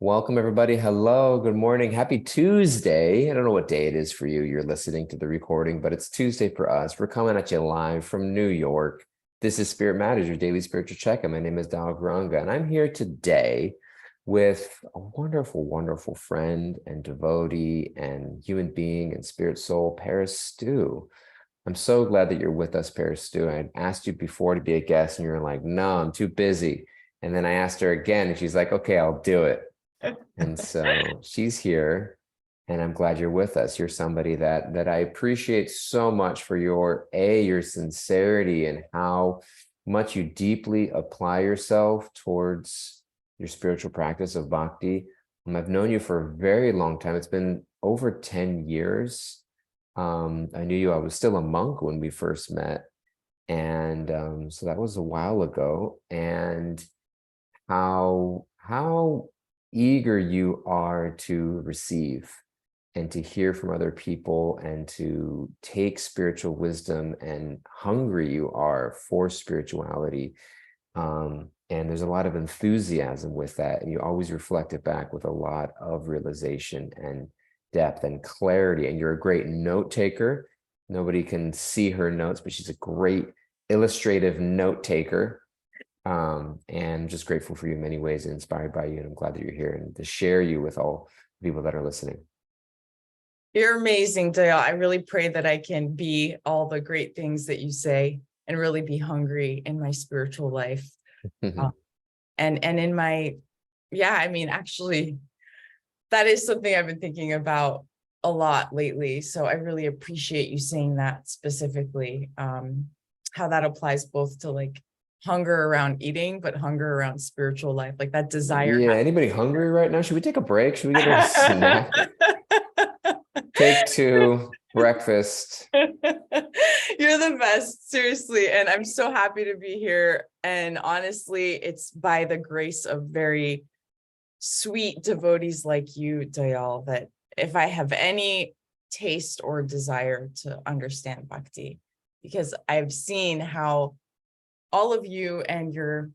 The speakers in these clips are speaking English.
Welcome, everybody. Hello, good morning. Happy Tuesday. I don't know what day it is for you. You're listening to the recording, but it's Tuesday for us. We're coming at you live from New York. This is Spirit Matters, your daily spiritual check-in. My name is Dal Granga, and I'm here today with a wonderful, wonderful friend and devotee and human being and spirit soul, Paris Stu. I'm so glad that you're with us, Paris Stu. I asked you before to be a guest, and you were like, no, I'm too busy. And then I asked her again, and she's like, okay, I'll do it. And so she's here, and I'm glad you're with us. You're somebody that I appreciate so much for your sincerity and how much you deeply apply yourself towards your spiritual practice of Bhakti. I've known you for a very long time. It's been over 10 years. I knew you, I was still a monk when we first met. And so that was a while ago. And how eager you are to receive and to hear from other people and to take spiritual wisdom, and hungry you are for spirituality. And there's a lot of enthusiasm with that. And you always reflect it back with a lot of realization and depth and clarity. And you're a great note taker. Nobody can see her notes, but she's a great illustrative note taker. And just grateful for you in many ways and inspired by you. And I'm glad that you're here and to share you with all the people that are listening. You're amazing, Dale. I really pray that I can be all the great things that you say and really be hungry in my spiritual life. And in my, actually, that is something I've been thinking about a lot lately. So I really appreciate you saying that specifically, how that applies both to like hunger around eating, but hunger around spiritual life, like that desire. Yeah. Anybody hungry right now? Should we take a break? Should we get a snack? Take two, breakfast. You're the best, seriously. And I'm so happy to be here. And honestly, it's by the grace of very sweet devotees like you, Dayal, that if I have any taste or desire to understand Bhakti, because I've seen how all of you and your,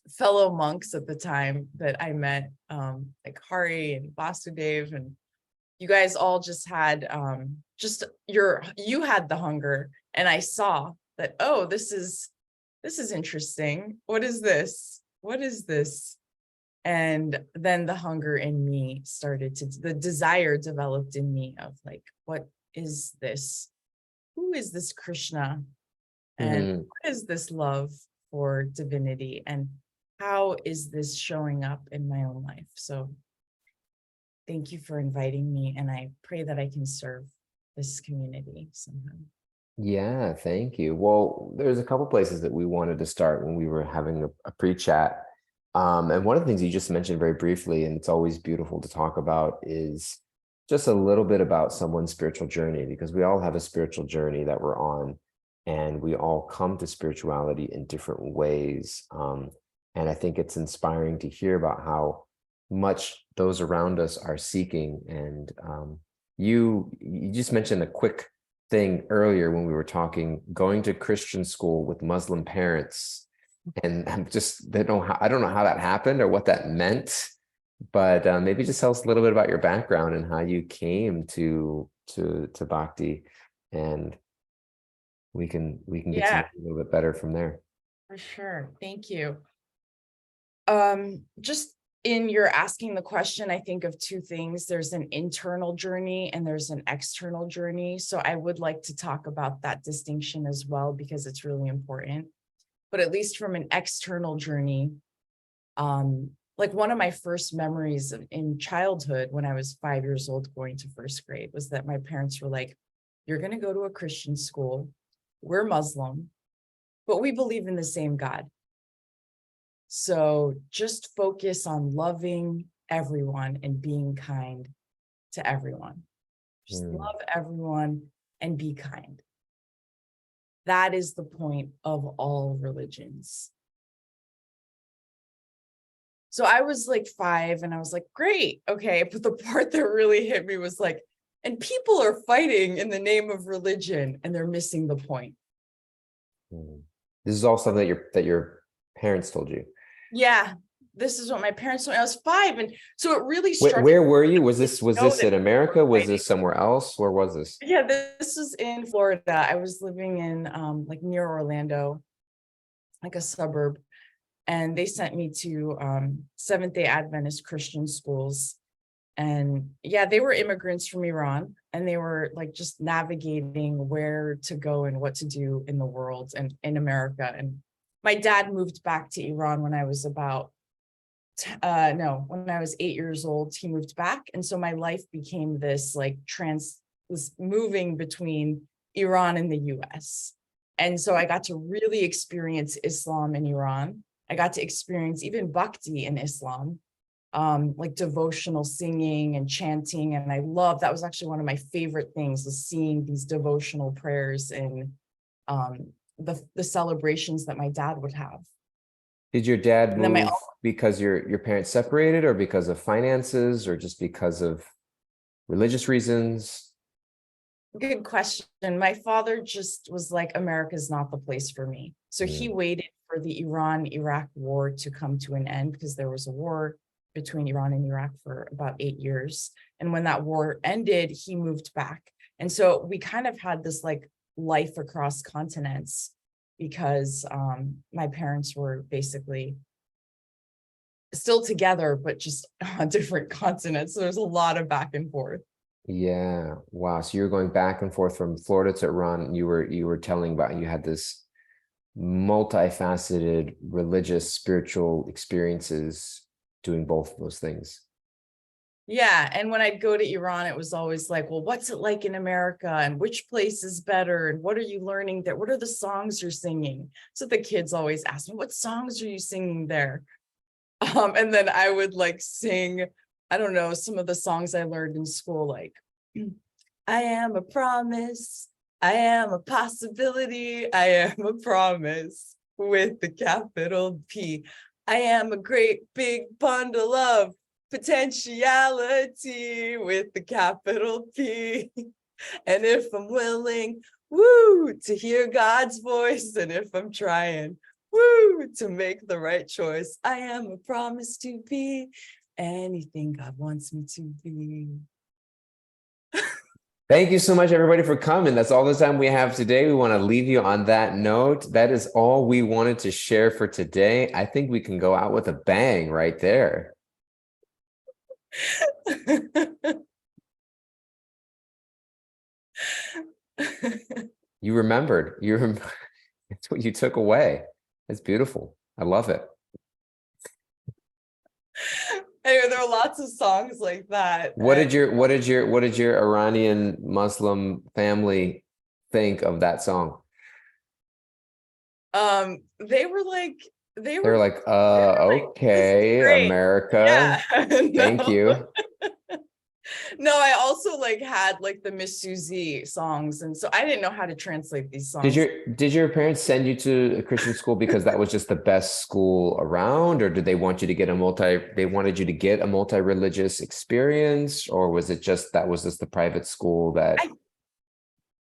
fellow monks at the time that I met, like Hari and Vasudev, and you guys all just had you had the hunger, and I saw that, oh, this is interesting. What is this? What is this? And then the hunger in me the desire developed in me of like, what is this? Who is this Krishna? And what is this love for divinity? And how is this showing up in my own life? So thank you for inviting me. And I pray that I can serve this community somehow. Yeah, thank you. Well, there's a couple places that we wanted to start when we were having a pre-chat. And one of the things you just mentioned very briefly, and it's always beautiful to talk about, is just a little bit about someone's spiritual journey, because we all have a spiritual journey that we're on, and we all come to spirituality in different ways. And I think it's inspiring to hear about how much those around us are seeking. And you just mentioned a quick thing earlier when we were talking, going to Christian school with Muslim parents. And I don't know how that happened or what that meant, but maybe just tell us a little bit about your background and how you came to Bhakti, and we can get to know a little bit better from there. For sure. Thank you. Just in your asking the question, I think of two things. There's an internal journey and there's an external journey. So I would like to talk about that distinction as well, because it's really important. But at least from an external journey, like one of my first memories in childhood when I was 5 years old going to first grade was that my parents were like, you're going to go to a Christian school. We're Muslim, but we believe in the same God. So just focus on loving everyone and being kind to everyone. Just love everyone and be kind. That is the point of all religions. So I was like 5 and I was like, great, okay. But the part that really hit me was like, and people are fighting in the name of religion and they're missing the point. This is all something that your parents told you. Yeah. this is what my parents told me. I was 5. And so it really Where, struck me. where were you? Was Know this that in people were America? Was fighting. this somewhere else? Where was this? Yeah, this was in Florida. I was living in like near Orlando, like a suburb. And they sent me to Seventh-day Adventist Christian schools. And yeah, they were immigrants from Iran, and they were like just navigating where to go and what to do in the world and in America. And my dad moved back to Iran when I was about no, when I was 8 years old. He moved back, and so my life became this like this moving between Iran and the US. And so I got to really experience Islam in Iran. I got to experience even Bhakti in Islam, like devotional singing and chanting. And I love, that was actually one of my favorite things, was seeing these devotional prayers and the celebrations that my dad would have. Did your dad And then move because your parents separated, or because of finances, or just because of religious reasons? good question. My father just was like, America's not the place for me. So he waited for the Iran-Iraq war to come to an end, because there was a war between Iran and Iraq for about 8 years. And when that war ended, he moved back. And so we kind of had this like life across continents, because my parents were basically still together, but just on different continents. So there's a lot of back and forth. Yeah. Wow. So you were going back and forth from Florida to Iran, and you were telling about, you had this multifaceted religious, spiritual experiences doing both of those things. Yeah. And when I'd go to Iran, it was always like, well, what's it like in America? And which place is better? And what are you learning there? What are the songs you're singing? So the kids always ask me, what songs are you singing there? And then I would like sing, I don't know, some of the songs I learned in school, like, I am a promise, I am a possibility, I am a promise with the capital P. I am a great big bundle of potentiality with the capital P. And if I'm willing, woo, to hear God's voice, and if I'm trying, woo, to make the right choice, I am a promise to be anything God wants me to be. Thank you so much, everybody, for coming. That's all the time we have today. We want to leave you on that note. That is all we wanted to share for today. I think we can go out with a bang right there. You remembered. That's what you took away. It's beautiful. I love it. Anyway, there are lots of songs like that. What did your Iranian Muslim family think of that song? They were like, They were like, okay, great. America. Yeah. Thank you. No, I also like had like the Miss Susie songs, and so I didn't know how to translate these songs. Did your parents send you to a Christian school because that was just the best school around, or did they want you to get they wanted you to get a multi-religious experience, or was it just the private school that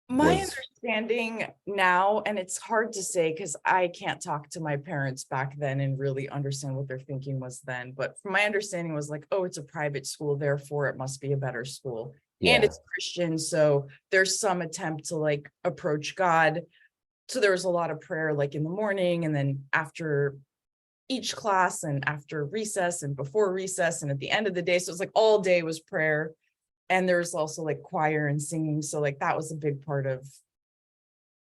My was? understanding now, and it's hard to say because I can't talk to my parents back then and really understand what their thinking was then, but from my understanding was like, oh, it's a private school, therefore it must be a better school. Yeah. And it's Christian, so there's some attempt to like approach God. So there was a lot of prayer like in the morning, and then after each class, and after recess, and before recess, and at the end of the day. So it was like all day was prayer. And there's also like choir and singing. So like that was a big part of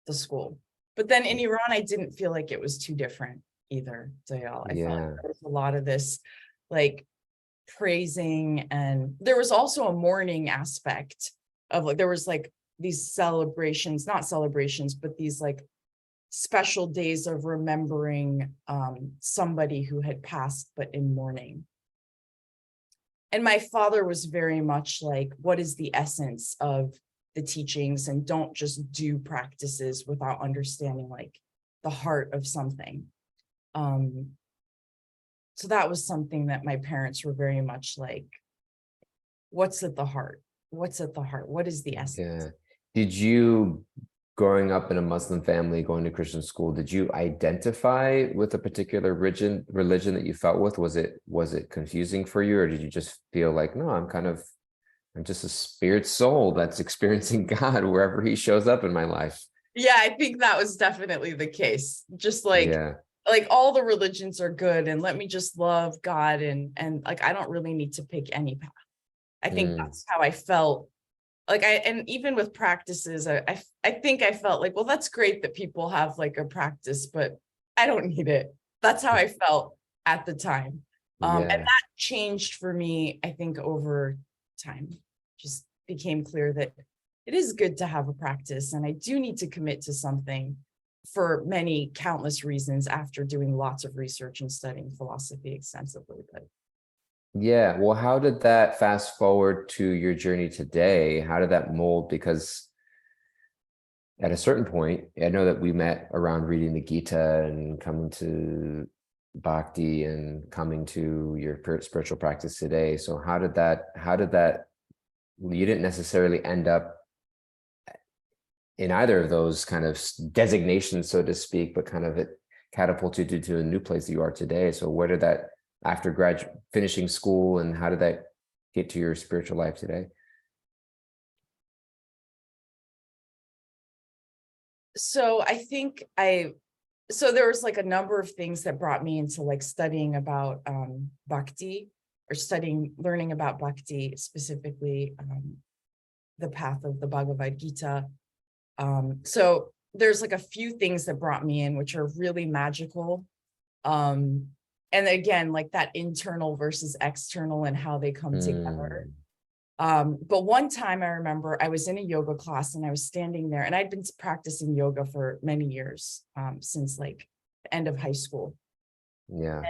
the school. But then in Iran, I didn't feel like it was too different either, Dayal. I felt like there was a lot of this like praising, and there was also a mourning aspect of like, there was like these celebrations, not celebrations, but these like special days of remembering somebody who had passed, but in mourning. And my father was very much like, what is the essence of the teachings? And don't just do practices without understanding like the heart of something. So that was something that my parents were very much like, what's at the heart? What's at the heart? What is the essence? Yeah. Did you growing up in a Muslim family, going to Christian school, did you identify with a particular religion that you felt with? Was it confusing for you, or did you just feel like, no, I'm just a spirit soul that's experiencing God wherever he shows up in my life? Yeah, I think that was definitely the case. Just Yeah. like all the religions are good, and let me just love God, and like I don't really need to pick any path. I think Mm, that's how I felt. Like and even with practices, I think I felt like, well, that's great that people have like a practice, but I don't need it. That's how I felt at the time. And yeah. that changed for me, I think, over time. Just became clear that it is good to have a practice, and I do need to commit to something for many countless reasons after doing lots of research and studying philosophy extensively. But Yeah. Well, how did that fast forward to your journey today? How did that mold? Because at a certain point, I know that we met around reading the Gita and coming to Bhakti and coming to your spiritual practice today. So how did that, you didn't necessarily end up in either of those kind of designations, so to speak, but kind of it catapulted you to a new place that you are today. So where did that, after finishing school, and how did that get to your spiritual life today? so I think so there was like a number of things that brought me into like studying about Bhakti, or learning about Bhakti, specifically the path of the Bhagavad Gita. So there's like a few things that brought me in, which are really magical. Um, and again, like that internal versus external and how they come together. Mm, But one time I remember I was in a yoga class and I was standing there, and I'd been practicing yoga for many years, since like the end of high school. yeah.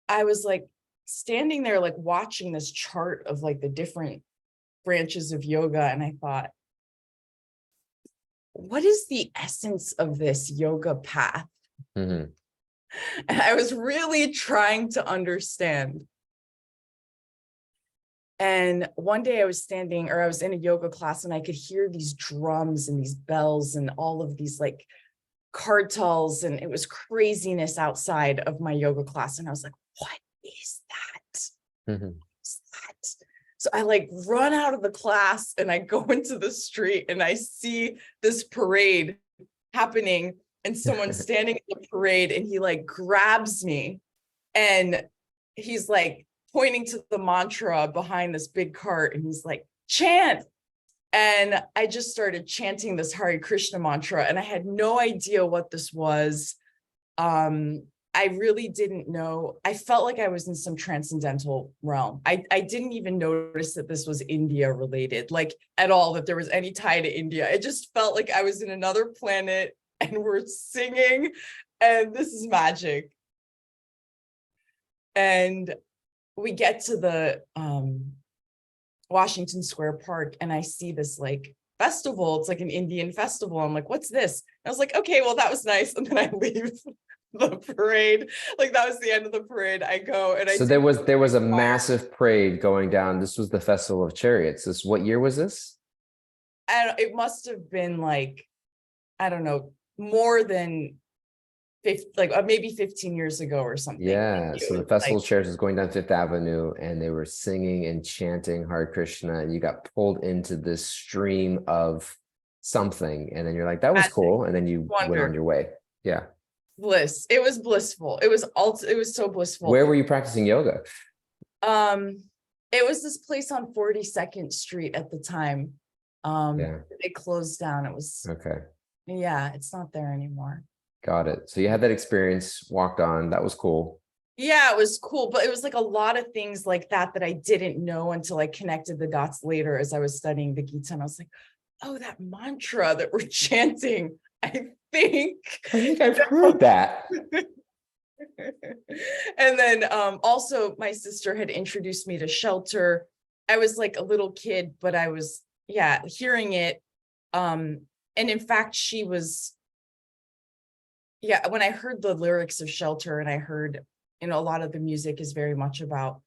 I was like standing there, like watching this chart of like the different branches of yoga. And I thought, what is the essence of this yoga path? Hmm. And I was really trying to understand. And one day I was in a yoga class, and I could hear these drums and these bells and all of these like kartals, and it was craziness outside of my yoga class. And I was like, what is that? Hmm. What's that? So I like run out of the class and I go into the street, and I see this parade happening, and someone standing in the parade, and he like grabs me, and he's like pointing to the mantra behind this big cart, and he's like, chant. And I just started chanting this Hare Krishna mantra, and I had no idea what this was. I really didn't know. I felt like I was in some transcendental realm. I didn't even notice that this was India related, like at all, that there was any tie to India. It just felt like I was in another planet and we're singing, and this is magic. And we get to the Washington Square Park, and I see this like festival. It's like an Indian festival. I'm like, what's this? And I was like, okay, well, that was nice. And then I leave the parade. Like that was the end of the parade. I go and I So do there was a massive parade going down. This was the Festival of Chariots. What year was this? and it must have been like, I don't know, more than 50, like maybe 15 years ago or something. Yeah. It So the was Festival like, of Chariots was going down Fifth Avenue, and they were singing and chanting Hare Krishna, and you got pulled into this stream of something, and then you're like, that was magic, cool, and then you went on wonder, your way. Yeah. bliss. It was blissful. It was so blissful. Where were you practicing yoga? Um, it was this place on 42nd Street at the time. Yeah. It closed down. It was, Okay. yeah, it's not there anymore. Got it. So you had that experience, walked on. That was cool. Yeah, it was cool, but it was like a lot of things like that that I didn't know until I connected the dots later as I was studying the Gita. And I was like, oh, that mantra that we're chanting, I think. I think I've heard that. And then also my sister had introduced me to shelter. I was like a little kid, but I was, yeah, hearing it. And in fact, she was, yeah, when I heard the lyrics of Shelter, and I heard, a lot of the music is very much about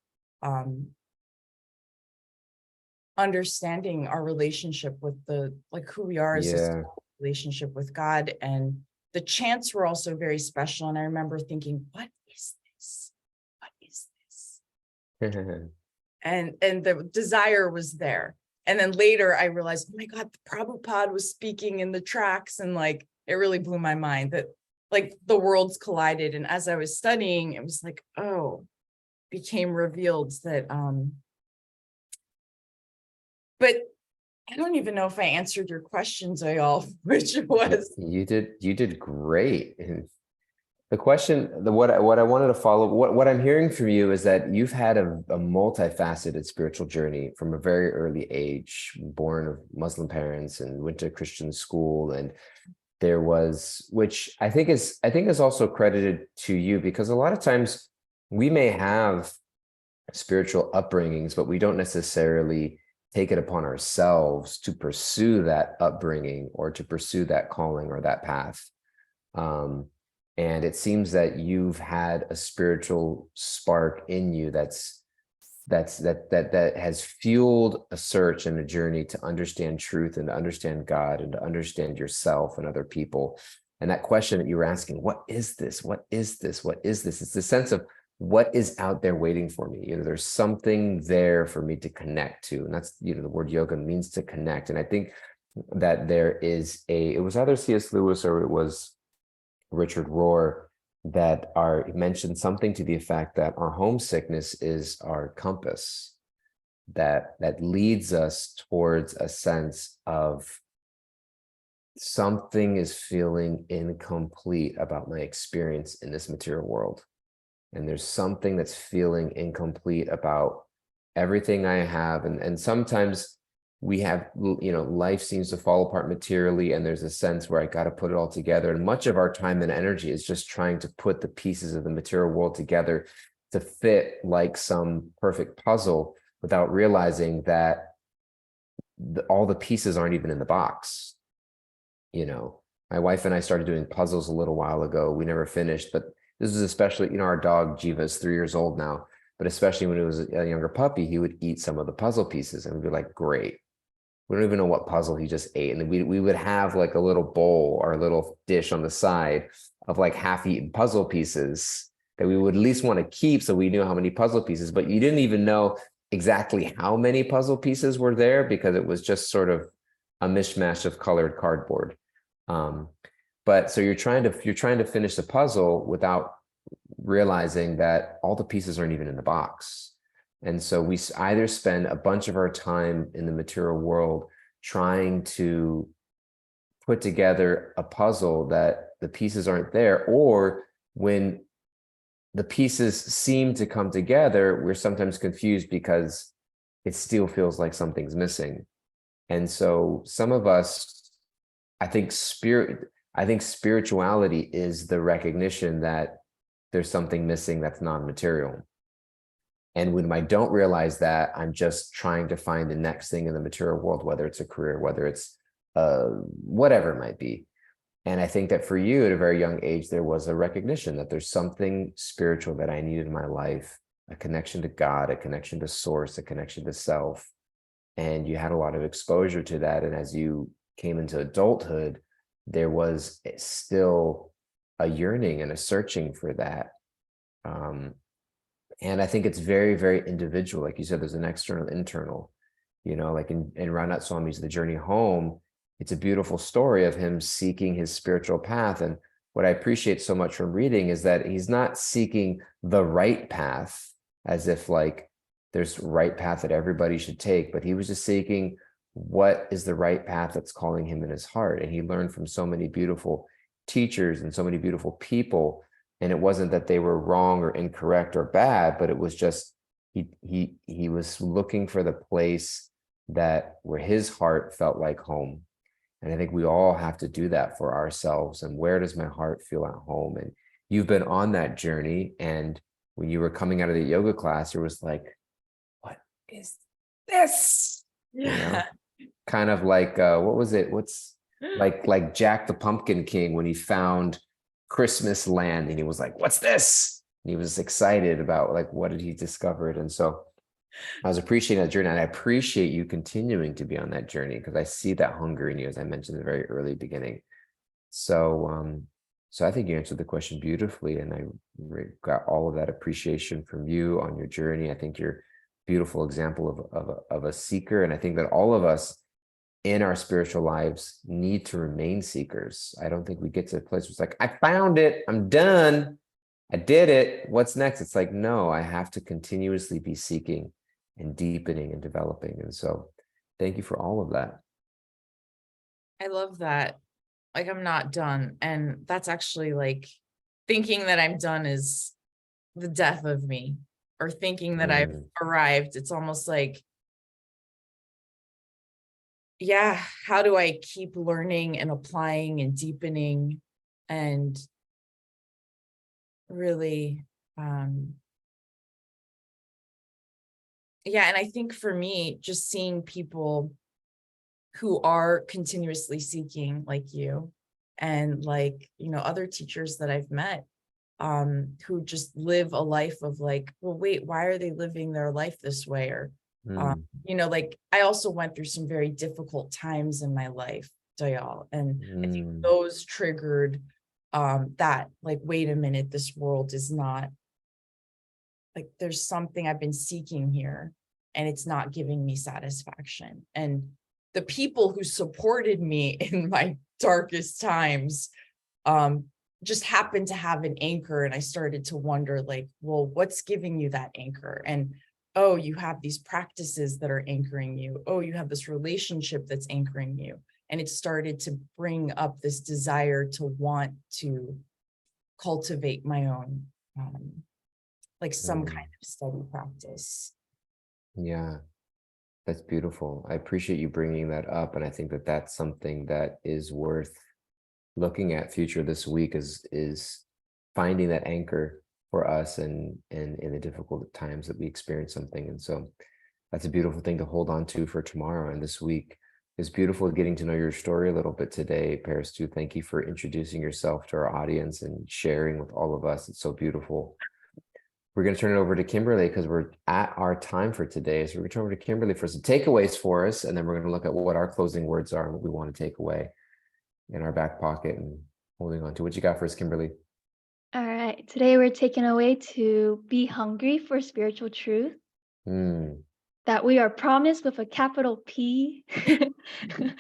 understanding our relationship with the, like who we are as a Yeah. soul. relationship with God. And the chants were also very special. And I remember thinking, what is this? What is this? And the desire was there. And then later I realized, oh my God, the Prabhupada was speaking in the tracks, and like it really blew my mind that like the worlds collided. And as I was studying, it was like, oh, became revealed that but I don't even know if I answered your question, Zoyal, which was you did great. And the question, what I wanted to follow, what I'm hearing from you is that you've had a multifaceted spiritual journey from a very early age, born of Muslim parents and went to Christian school. And there was, which I think is also credited to you, because a lot of times we may have spiritual upbringings, but we don't necessarily take it upon ourselves to pursue that upbringing or to pursue that calling or that path. And it seems that you've had a spiritual spark in you that has fueled a search and a journey to understand truth and to understand God and to understand yourself and other people. And that question that you were asking, what is this? What is this? What is this? It's the sense of what is out there waiting for me. There's something there for me to connect to. And that's, the word yoga means to connect. And I think that there is it was either C.S. Lewis or it was Richard Rohr that mentioned something to the effect that our homesickness is our compass that leads us towards a sense of something is feeling incomplete about my experience in this material world. And there's something that's feeling incomplete about everything I have. And sometimes we have, life seems to fall apart materially, and there's a sense where I got to put it all together. And much of our time and energy is just trying to put the pieces of the material world together to fit like some perfect puzzle, without realizing that all the pieces aren't even in the box. My wife and I started doing puzzles a little while ago. We never finished, but this is especially, our dog Jiva is 3 years old now, but especially when he was a younger puppy, he would eat some of the puzzle pieces and we'd be like, great. We don't even know what puzzle he just ate. And we would have like a little bowl or a little dish on the side of like half-eaten puzzle pieces that we would at least want to keep, so we knew how many puzzle pieces, but you didn't even know exactly how many puzzle pieces were there because it was just sort of a mishmash of colored cardboard. But so you're trying to finish the puzzle without realizing that all the pieces aren't even in the box. And so we either spend a bunch of our time in the material world trying to put together a puzzle that the pieces aren't there, or when the pieces seem to come together, we're sometimes confused because it still feels like something's missing. And so some of us, I think spirituality is the recognition that there's something missing that's non-material. And when I don't realize that, I'm just trying to find the next thing in the material world, whether it's a career, whether it's whatever it might be. And I think that for you at a very young age, there was a recognition that there's something spiritual that I needed in my life, a connection to God, a connection to source, a connection to self. And you had a lot of exposure to that. And as you came into adulthood, there was still a yearning and a searching for that. And I think it's very, very individual. Like you said, there's an external, internal, like in Ranat Swami's The Journey Home, it's a beautiful story of him seeking his spiritual path. And what I appreciate so much from reading is that he's not seeking the right path as if like there's right path that everybody should take, but he was just seeking what is the right path that's calling him in his heart. And he learned from so many beautiful teachers and so many beautiful people. And it wasn't that they were wrong or incorrect or bad, but it was just he was looking for the place where his heart felt like home. And I think we all have to do that for ourselves. And where does my heart feel at home? And you've been on that journey. And when you were coming out of the yoga class, it was like, what is this? yeah. Kind of like what was it? What's like Jack the Pumpkin King when he found Christmas land and he was like, what's this? And he was excited about like what had he discovered. And so I was appreciating that journey, and I appreciate you continuing to be on that journey because I see that hunger in you, as I mentioned in the very early beginning. So, so I think you answered the question beautifully, and I got all of that appreciation from you on your journey. I think you're a beautiful example of a seeker, and I think that all of us in our spiritual lives need to remain seekers. I don't think we get to a place where it's like, I found it, I'm done, I did it. What's next? It's like, no, I have to continuously be seeking and deepening and developing. And so, thank you for all of that. I love that. Like, I'm not done. And that's actually like thinking that I'm done is the death of me, or thinking that I've Mm, arrived. It's almost like, yeah, how do I keep learning and applying and deepening and really, um, yeah. And I think for me, just seeing people who are continuously seeking, like you, and like, other teachers that I've met, who just live a life of like, well, wait, why are they living their life this way? Or, mm, like, I also went through some very difficult times in my life, Dayal, and I think mm, those triggered that, like, wait a minute, this world is not, like, there's something I've been seeking here, and it's not giving me satisfaction. And the people who supported me in my darkest times, um, just happened to have an anchor. And I started to wonder, like, well, what's giving you that anchor? And oh, you have these practices that are anchoring you. Oh, you have this relationship that's anchoring you. And it started to bring up this desire to want to cultivate my own, like, some mm. kind of study practice. Yeah, that's beautiful. I appreciate you bringing that up, and I think that that's something that is worth looking at future this week is finding that anchor for us and in the difficult times that we experience something. And so that's a beautiful thing to hold on to for tomorrow and this week. It's beautiful getting to know your story a little bit today, Paris, too. Thank you for introducing yourself to our audience and sharing with all of us. It's so beautiful. We're going to turn it over to Kimberly because we're at our time for today. So we're going to turn over to Kimberly for some takeaways for us, and then we're going to look at what our closing words are and what we want to take away in our back pocket and holding on to. What you got for us, Kimberly? All right. Today we're taken away to be hungry for spiritual truth Mm, that we are promised with a capital P. To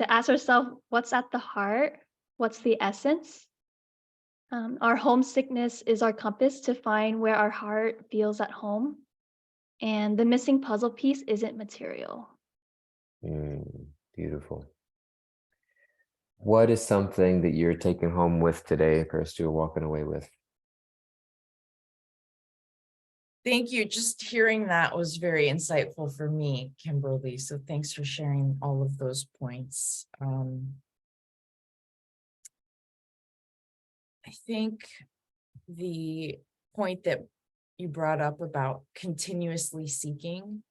ask ourselves what's at the heart, what's the essence. Our homesickness is our compass to find where our heart feels at home. And the missing puzzle piece isn't material. beautiful. What is something that you're taking home with today, Paris, you're walking away with? Thank you. Just hearing that was very insightful for me, Kimberly. So thanks for sharing all of those points. I think the point that you brought up about continuously seeking,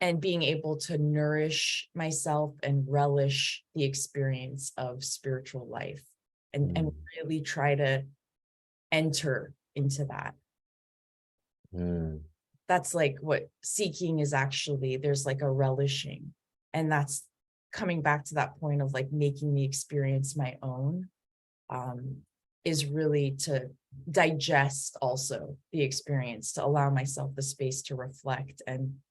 and being able to nourish myself and relish the experience of spiritual life, and Mm, really try to enter into that. mm, That's like what seeking is actually. There's like a relishing, and that's coming back to that point of like making the experience my own, um, is really to digest also the experience, to allow myself the space to reflect. And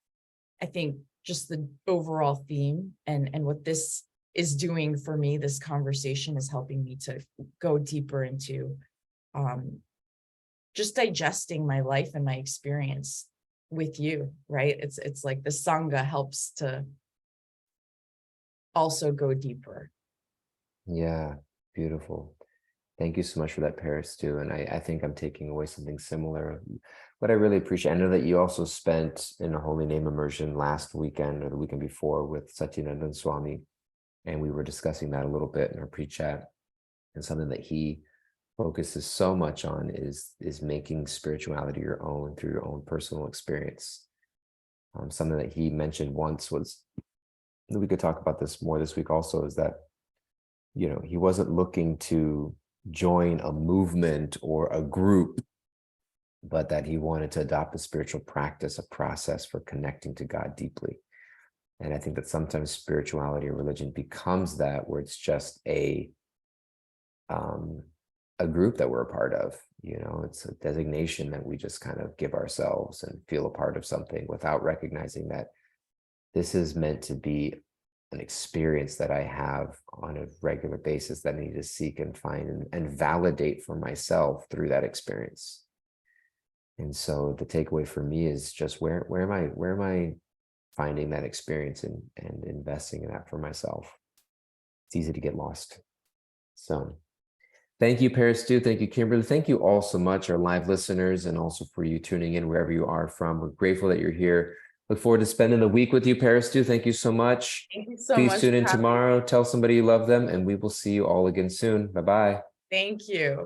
I think just the overall theme and what this is doing for me, this conversation is helping me to go deeper into, um, just digesting my life and my experience with you, right? It's like the Sangha helps to also go deeper. yeah, beautiful. Thank you so much for that, Paris, too. And I think I'm taking away something similar. What I really appreciate, I know that you also spent in a Holy Name immersion last weekend or the weekend before with Satyanandan Swami, and we were discussing that a little bit in our pre-chat. And something that he focuses so much on is making spirituality your own through your own personal experience. Something that he mentioned once was, we could talk about this more this week also, is that he wasn't looking to join a movement or a group but that he wanted to adopt a spiritual practice, a process for connecting to God deeply. And I think that sometimes spirituality or religion becomes that, where it's just a group that we're a part of. It's a designation that we just kind of give ourselves and feel a part of something without recognizing that this is meant to be an experience that I have on a regular basis that I need to seek and find and validate for myself through that experience. And so the takeaway for me is just where am I finding that experience and investing in that for myself? It's easy to get lost. So thank you, Paris Stu. Thank you, Kimberly. Thank you all so much, our live listeners, and also for you tuning in wherever you are from. We're grateful that you're here. Look forward to spending the week with you, Paris Stu. Thank you so much. Thank you so Please much tune in for having me. tomorrow. Tell somebody you love them, and we will see you all again soon. Bye-bye. Thank you.